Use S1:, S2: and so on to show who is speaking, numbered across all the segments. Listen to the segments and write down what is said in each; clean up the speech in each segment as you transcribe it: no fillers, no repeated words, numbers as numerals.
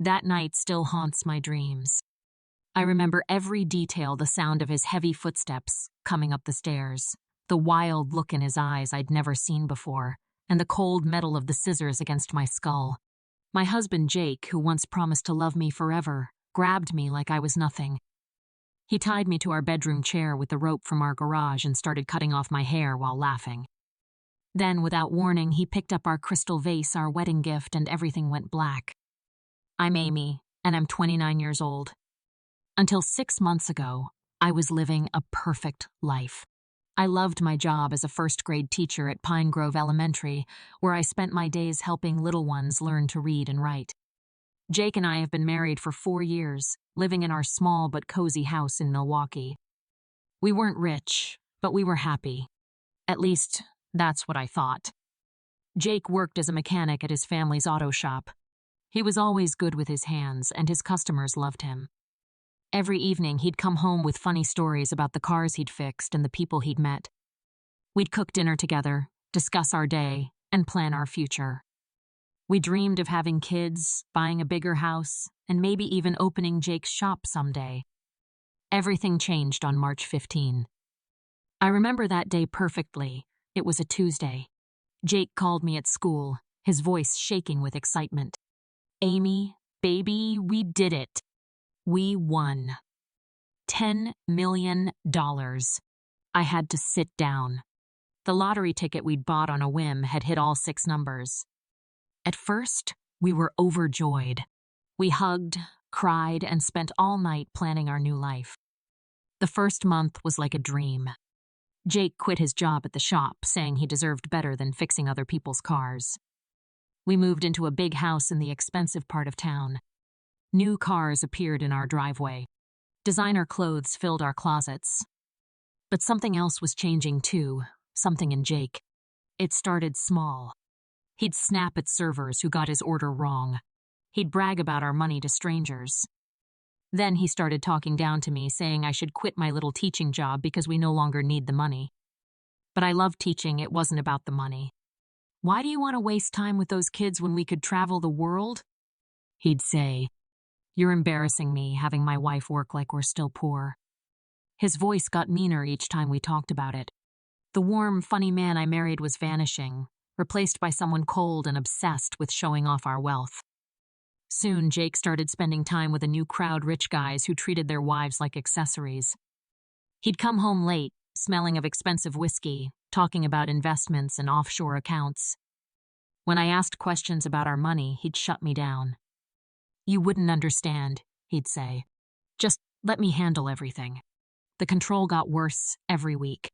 S1: That night still haunts my dreams. I remember every detail, the sound of his heavy footsteps coming up the stairs, the wild look in his eyes I'd never seen before, and the cold metal of the scissors against my skull. My husband Jake, who once promised to love me forever, grabbed me like I was nothing. He tied me to our bedroom chair with the rope from our garage and started cutting off my hair while laughing. Then, without warning, he picked up our crystal vase, our wedding gift, and everything went black. I'm Amy, and I'm 29 years old. Until 6 months ago, I was living a perfect life. I loved my job as a first-grade teacher at Pine Grove Elementary, where I spent my days helping little ones learn to read and write. Jake and I have been married for 4 years, living in our small but cozy house in Milwaukee. We weren't rich, but we were happy. At least, that's what I thought. Jake worked as a mechanic at his family's auto shop. He was always good with his hands, and his customers loved him. Every evening, he'd come home with funny stories about the cars he'd fixed and the people he'd met. We'd cook dinner together, discuss our day, and plan our future. We dreamed of having kids, buying a bigger house, and maybe even opening Jake's shop someday. Everything changed on March 15. I remember that day perfectly. It was a Tuesday. Jake called me at school, his voice shaking with excitement. Amy, baby, we did it. We won. $10 million. I had to sit down. The lottery ticket we'd bought on a whim had hit all 6 numbers. At first, we were overjoyed. We hugged, cried, and spent all night planning our new life. The first month was like a dream. Jake quit his job at the shop, saying he deserved better than fixing other people's cars. We moved into a big house in the expensive part of town. New cars appeared in our driveway. Designer clothes filled our closets. But something else was changing too, something in Jake. It started small. He'd snap at servers who got his order wrong. He'd brag about our money to strangers. Then he started talking down to me, saying I should quit my little teaching job because we no longer need the money. But I loved teaching, it wasn't about the money. Why do you want to waste time with those kids when we could travel the world? He'd say. You're embarrassing me, having my wife work like we're still poor. His voice got meaner each time we talked about it. The warm, funny man I married was vanishing, replaced by someone cold and obsessed with showing off our wealth. Soon, Jake started spending time with a new crowd, rich guys who treated their wives like accessories. He'd come home late, smelling of expensive whiskey, talking about investments and offshore accounts. When I asked questions about our money, he'd shut me down. You wouldn't understand, he'd say. Just let me handle everything. The control got worse every week.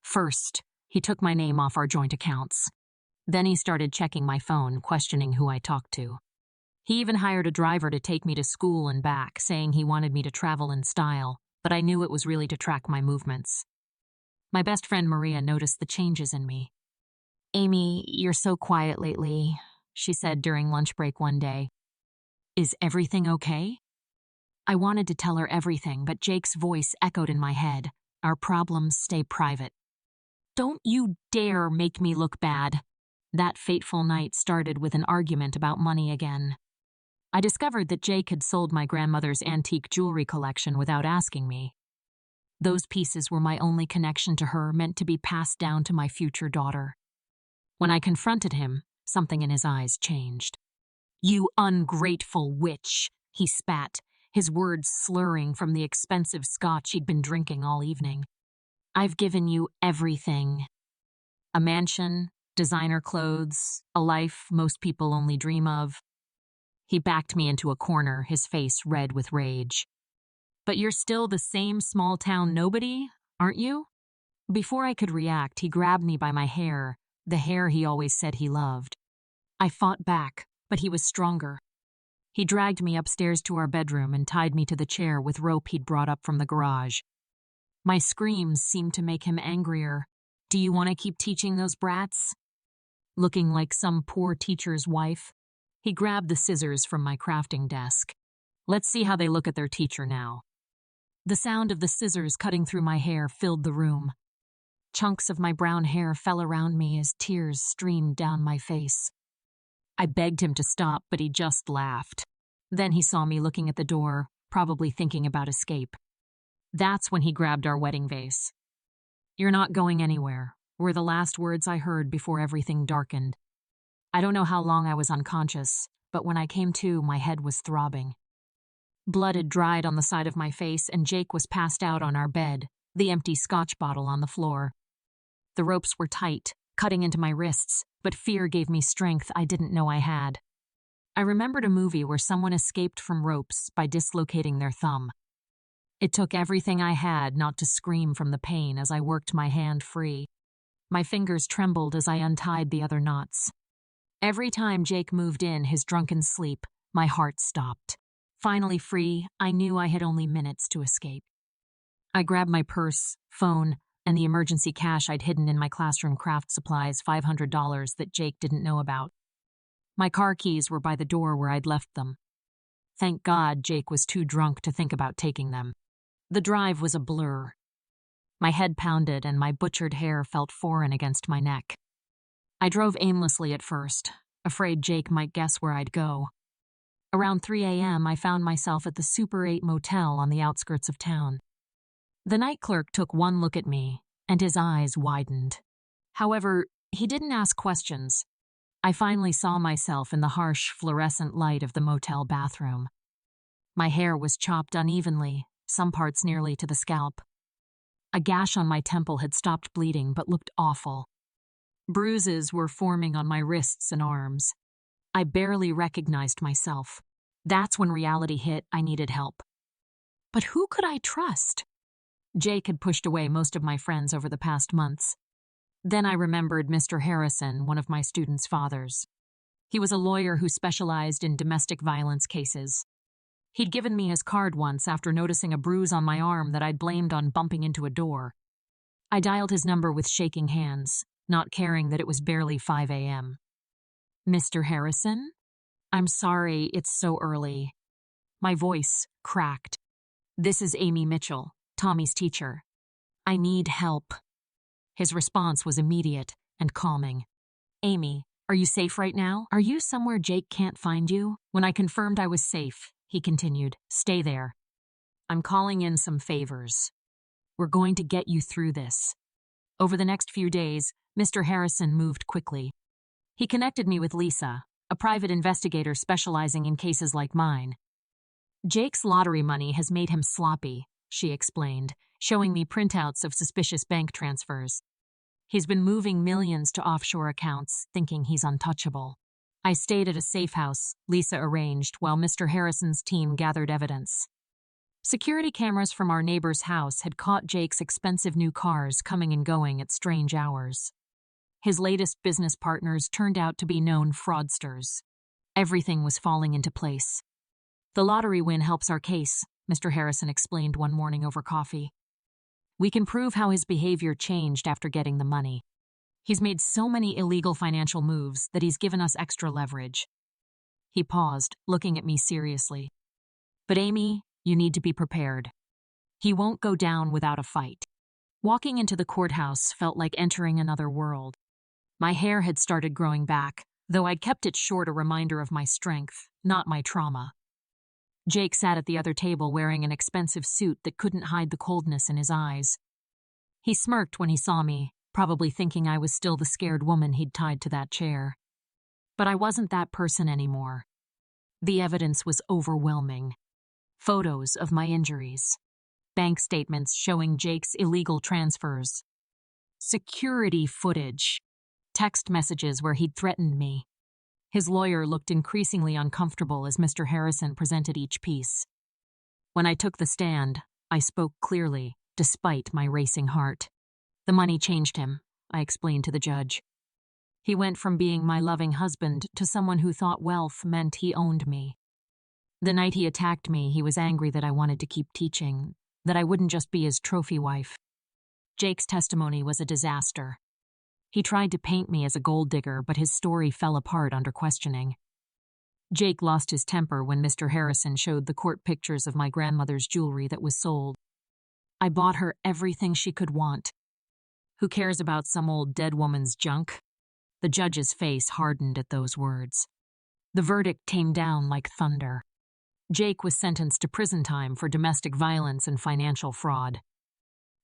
S1: First, he took my name off our joint accounts. Then he started checking my phone, questioning who I talked to. He even hired a driver to take me to school and back, saying he wanted me to travel in style, but I knew it was really to track my movements. My best friend Maria noticed the changes in me. Amy, you're so quiet lately, she said during lunch break one day. Is everything okay? I wanted to tell her everything, but Jake's voice echoed in my head. Our problems stay private. Don't you dare make me look bad. That fateful night started with an argument about money again. I discovered that Jake had sold my grandmother's antique jewelry collection without asking me. Those pieces were my only connection to her, meant to be passed down to my future daughter. When I confronted him, something in his eyes changed. You ungrateful witch, he spat, his words slurring from the expensive scotch he'd been drinking all evening. I've given you everything. A mansion, designer clothes, a life most people only dream of. He backed me into a corner, his face red with rage. But you're still the same small-town nobody, aren't you? Before I could react, he grabbed me by my hair, the hair he always said he loved. I fought back, but he was stronger. He dragged me upstairs to our bedroom and tied me to the chair with rope he'd brought up from the garage. My screams seemed to make him angrier. Do you want to keep teaching those brats? Looking like some poor teacher's wife, he grabbed the scissors from my crafting desk. Let's see how they look at their teacher now. The sound of the scissors cutting through my hair filled the room. Chunks of my brown hair fell around me as tears streamed down my face. I begged him to stop, but he just laughed. Then he saw me looking at the door, probably thinking about escape. That's when he grabbed our wedding vase. "You're not going anywhere," were the last words I heard before everything darkened. I don't know how long I was unconscious, but when I came to, my head was throbbing. Blood had dried on the side of my face, and Jake was passed out on our bed, the empty scotch bottle on the floor. The ropes were tight, cutting into my wrists, but fear gave me strength I didn't know I had. I remembered a movie where someone escaped from ropes by dislocating their thumb. It took everything I had not to scream from the pain as I worked my hand free. My fingers trembled as I untied the other knots. Every time Jake moved in his drunken sleep, my heart stopped. Finally free, I knew I had only minutes to escape. I grabbed my purse, phone, and the emergency cash I'd hidden in my classroom craft supplies, $500 that Jake didn't know about. My car keys were by the door where I'd left them. Thank God Jake was too drunk to think about taking them. The drive was a blur. My head pounded and my butchered hair felt foreign against my neck. I drove aimlessly at first, afraid Jake might guess where I'd go. Around 3 a.m., I found myself at the Super 8 motel on the outskirts of town. The night clerk took one look at me, and his eyes widened. However, he didn't ask questions. I finally saw myself in the harsh, fluorescent light of the motel bathroom. My hair was chopped unevenly, some parts nearly to the scalp. A gash on my temple had stopped bleeding but looked awful. Bruises were forming on my wrists and arms. I barely recognized myself. That's when reality hit. I needed help. But who could I trust? Jake had pushed away most of my friends over the past months. Then I remembered Mr. Harrison, one of my students' fathers. He was a lawyer who specialized in domestic violence cases. He'd given me his card once after noticing a bruise on my arm that I'd blamed on bumping into a door. I dialed his number with shaking hands, not caring that it was barely 5 a.m. "Mr. Harrison? I'm sorry, it's so early." My voice cracked. "This is Amy Mitchell, Tommy's teacher. I need help." His response was immediate and calming. "Amy, are you safe right now? Are you somewhere Jake can't find you?" When I confirmed I was safe, he continued, "Stay there. I'm calling in some favors. We're going to get you through this." Over the next few days, Mr. Harrison moved quickly. He connected me with Lisa, a private investigator specializing in cases like mine. "Jake's lottery money has made him sloppy," she explained, showing me printouts of suspicious bank transfers. "He's been moving millions to offshore accounts, thinking he's untouchable." I stayed at a safe house Lisa arranged while Mr. Harrison's team gathered evidence. Security cameras from our neighbor's house had caught Jake's expensive new cars coming and going at strange hours. His latest business partners turned out to be known fraudsters. Everything was falling into place. "The lottery win helps our case," Mr. Harrison explained one morning over coffee. "We can prove how his behavior changed after getting the money. He's made so many illegal financial moves that he's given us extra leverage." He paused, looking at me seriously. "But Amy, you need to be prepared. He won't go down without a fight." Walking into the courthouse felt like entering another world. My hair had started growing back, though I'd kept it short, a reminder of my strength, not my trauma. Jake sat at the other table wearing an expensive suit that couldn't hide the coldness in his eyes. He smirked when he saw me, probably thinking I was still the scared woman he'd tied to that chair. But I wasn't that person anymore. The evidence was overwhelming. Photos of my injuries. Bank statements showing Jake's illegal transfers. Security footage. Text messages where he'd threatened me. His lawyer looked increasingly uncomfortable as Mr. Harrison presented each piece. When I took the stand, I spoke clearly, despite my racing heart. "The money changed him," I explained to the judge. "He went from being my loving husband to someone who thought wealth meant he owned me. The night he attacked me, he was angry that I wanted to keep teaching, that I wouldn't just be his trophy wife." Jake's testimony was a disaster. He tried to paint me as a gold digger, but his story fell apart under questioning. Jake lost his temper when Mr. Harrison showed the court pictures of my grandmother's jewelry that was sold. "I bought her everything she could want. Who cares about some old dead woman's junk?" The judge's face hardened at those words. The verdict came down like thunder. Jake was sentenced to prison time for domestic violence and financial fraud.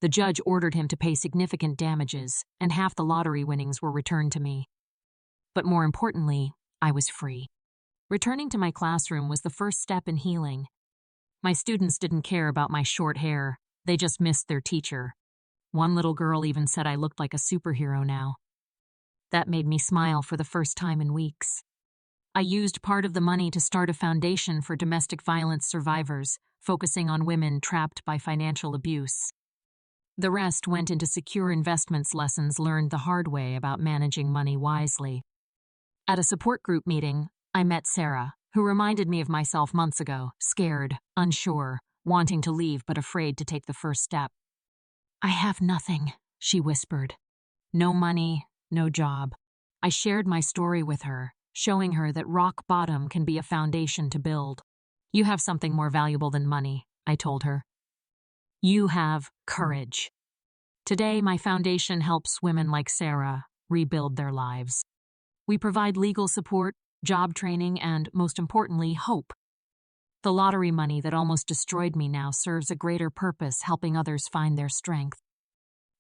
S1: The judge ordered him to pay significant damages, and half the lottery winnings were returned to me. But more importantly, I was free. Returning to my classroom was the first step in healing. My students didn't care about my short hair, they just missed their teacher. One little girl even said I looked like a superhero now. That made me smile for the first time in weeks. I used part of the money to start a foundation for domestic violence survivors, focusing on women trapped by financial abuse. The rest went into secure investments lessons learned the hard way about managing money wisely. At a support group meeting, I met Sarah, who reminded me of myself months ago, scared, unsure, wanting to leave but afraid to take the first step. "I have nothing," she whispered. "No money, no job." I shared my story with her, showing her that rock bottom can be a foundation to build. "You have something more valuable than money," I told her. "You have courage." Today, my foundation helps women like Sarah rebuild their lives. We provide legal support, job training, and, most importantly, hope. The lottery money that almost destroyed me now serves a greater purpose, helping others find their strength.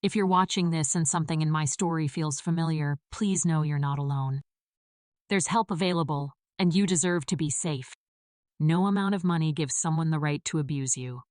S1: If you're watching this and something in my story feels familiar, please know you're not alone. There's help available, and you deserve to be safe. No amount of money gives someone the right to abuse you.